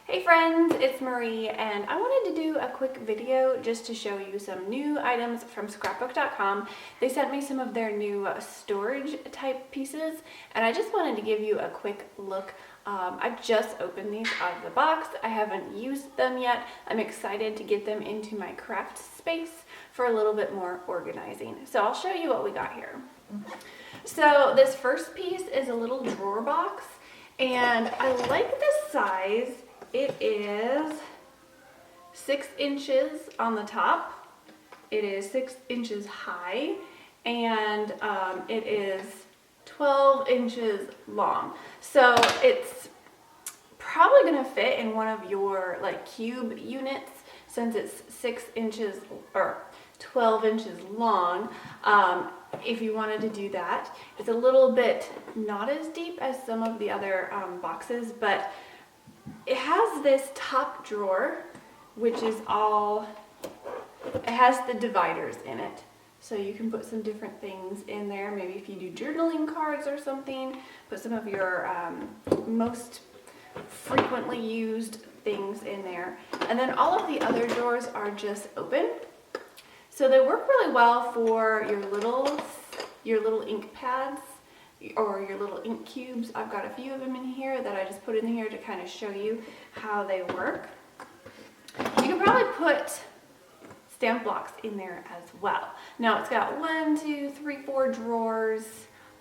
Hey friends, it's Marie and I wanted to do a quick video just to show you some new items from scrapbook.com. They sent me some of their new storage type pieces and I just wanted to give you a quick look. I just opened these out of the box. I haven't used them yet. I'm excited to get them into my craft space for a little bit more organizing. So I'll show you what we got here. So this first piece is a little drawer box and I like the size. It is 6 inches on the top, it is 6 inches high, and it is 12 inches long. So it's probably going to fit in one of your like cube units since it's 6 inches or 12 inches long. If you wanted to do that, it's a little bit not as deep as some of the other boxes, but it has this top drawer, which is it has the dividers in it. So you can put some different things in there. Maybe if you do journaling cards or something, put some of your most frequently used things in there. And then all of the other drawers are just open. So they work really well for your little ink pads or your little ink cubes. I've got a few of them in here that I just put in here to kind of show you how they work. You can probably put stamp blocks in there as well. Now it's got 1, 2, 3, 4 drawers,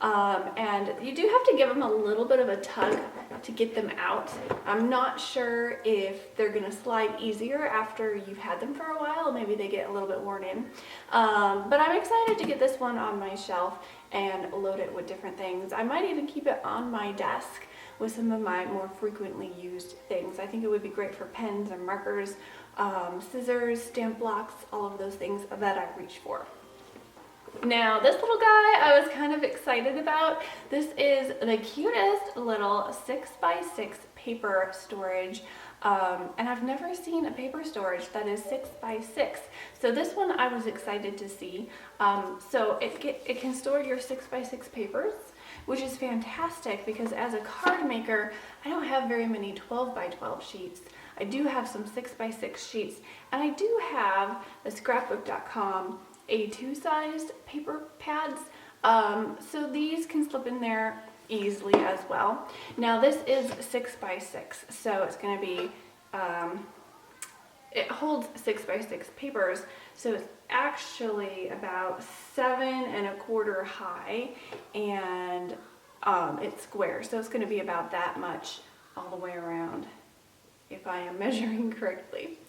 and you do have to give them a little bit of a tug to get them out. I'm not sure if they're gonna slide easier after you've had them for a while. Maybe they get a little bit worn in, but I'm excited to get this one on my shelf and load it with different things. I might even keep it on my desk with some of my more frequently used things. I think it would be great for pens and markers, scissors, stamp blocks, all of those things that I reach for. Now this little guy I was kind of excited about. This is the cutest little 6x6 paper storage. And I've never seen a paper storage that is 6x6. So this one I was excited to see. So it can store your 6x6 papers, which is fantastic because as a card maker, I don't have very many 12x12 sheets. I do have some 6x6 sheets, and I do have the scrapbook.com A2 sized paper pads. So these can slip in there easily as well. Now this is 6x6, so it's going to be it holds 6x6 papers, so it's actually about 7¼ high, and it's square, so it's going to be about that much all the way around, if I am measuring correctly.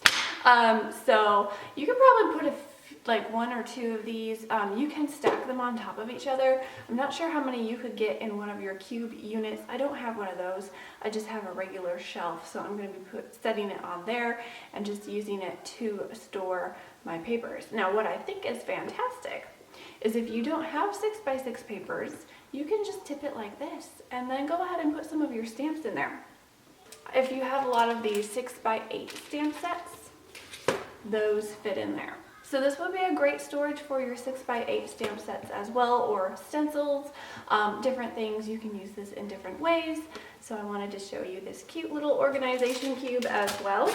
So you could probably put like 1 or 2 of these. You can stack them on top of each other. I'm not sure how many you could get in one of your cube units. I don't have one of those. I just have a regular shelf, so I'm going to be setting it on there and just using it to store my papers. Now what I think is fantastic is if you don't have 6x6 papers, you can just tip it like this and then go ahead and put some of your stamps in there. If you have a lot of these 6x8 stamp sets, those fit in there. So this would be a great storage for your 6x8 stamp sets as well, or stencils, different things. You can use this in different ways. So I wanted to show you this cute little organization cube as well.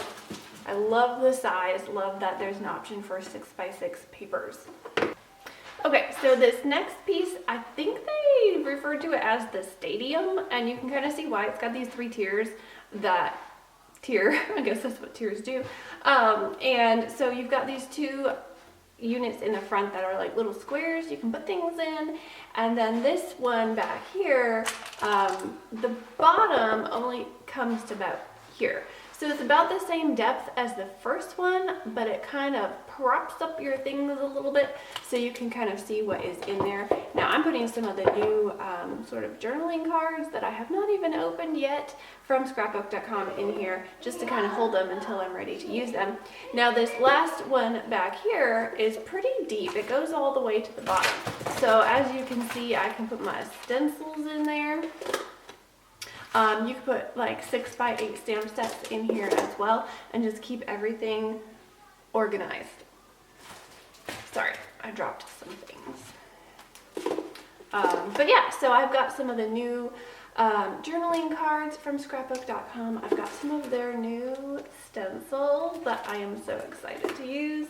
I love the size, love that there's an option for 6x6 papers. Okay, so this next piece, I think they refer to it as the stadium, and you can kind of see why. It's got these 3 tiers I guess that's what tiers do. And so you've got these 2 units in the front that are like little squares you can put things in, and then this one back here, the bottom only comes to about here. So it's about the same depth as the first one, but it kind of props up your things a little bit so you can kind of see what is in there. Now I'm putting some of the new sort of journaling cards that I have not even opened yet from scrapbook.com in here, just to kind of hold them until I'm ready to use them. Now this last one back here is pretty deep. It goes all the way to the bottom. So as you can see, I can put my stencils in there. You could put like 6x8 stamp sets in here as well and just keep everything organized. Sorry, I dropped some things. But yeah, so I've got some of the new journaling cards from scrapbook.com. I've got some of their new stencils that I am so excited to use.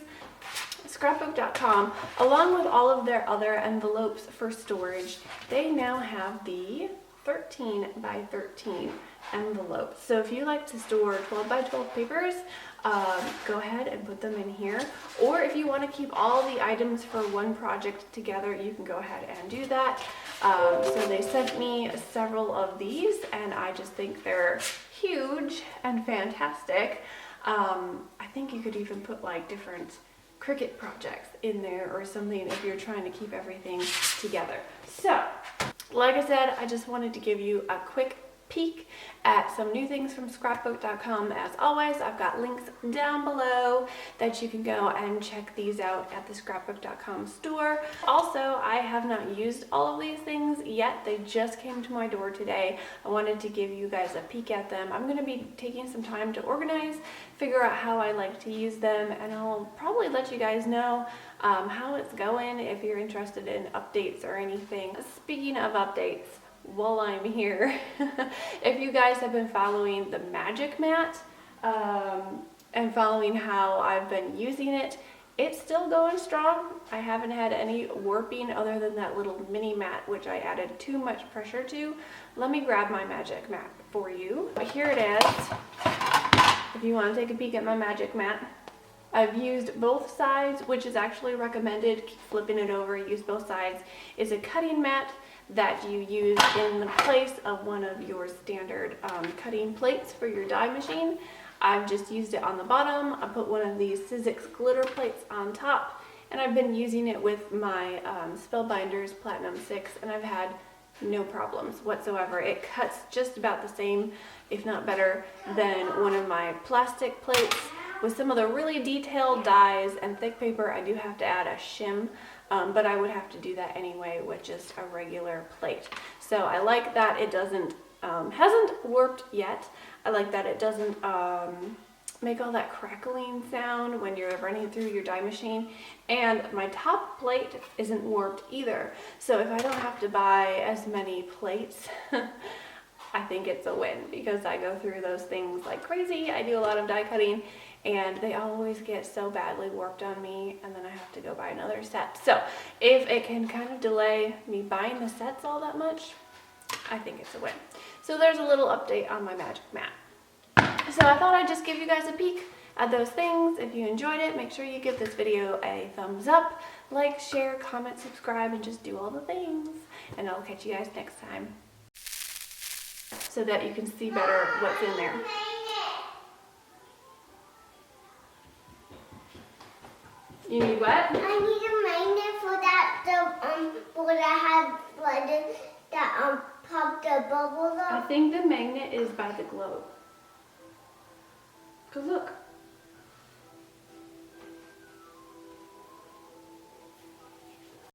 Scrapbook.com, along with all of their other envelopes for storage, they now have the 13 by 13 envelopes. So if you like to store 12 by 12 papers, go ahead and put them in here. Or if you want to keep all the items for one project together, you can go ahead and do that. So they sent me several of these, and I just think they're huge and fantastic. I think you could even put like different Cricut projects in there or something if you're trying to keep everything together. So, like I said, I just wanted to give you a quick peek at some new things from scrapbook.com. As always, I've got links down below that you can go and check these out at the scrapbook.com store. Also, I have not used all of these things yet. They just came to my door today. I wanted to give you guys a peek at them. I'm going to be taking some time to organize, figure out how I like to use them, and I'll probably let you guys know how it's going if you're interested in updates or anything. Speaking of updates, while I'm here, if you guys have been following the magic mat and following how I've been using it, it's still going strong. I haven't had any warping other than that little mini mat, which I added too much pressure to. Let me grab my magic mat for you. Here it is. If you want to take a peek at my magic mat, I've used both sides, which is actually recommended. Keep flipping it over, use both sides. It's a cutting mat that you use in the place of one of your standard cutting plates for your die machine. I've just used it on the bottom. I put one of these Sizzix glitter plates on top, and I've been using it with my Spellbinders Platinum 6, and I've had no problems whatsoever. It cuts just about the same, if not better, than one of my plastic plates. With some of the really detailed dies and thick paper, I do have to add a shim, but I would have to do that anyway with just a regular plate. So I like that it doesn't, hasn't warped yet. I like that it doesn't make all that crackling sound when you're running through your die machine. And my top plate isn't warped either. So if I don't have to buy as many plates, I think it's a win, because I go through those things like crazy. I do a lot of die cutting, and they always get so badly warped on me, and then I have to go buy another set. So if it can kind of delay me buying the sets all that much, I think it's a win. So there's a little update on my magic mat. So I thought I'd just give you guys a peek at those things. If you enjoyed it, make sure you give this video a thumbs up, like, share, comment, subscribe, and just do all the things. And I'll catch you guys next time, so that you can see better what's in there. You need what? I need a magnet for that, for that had flooded, that popped the bubbles up. I think the magnet is by the globe. 'Cause look.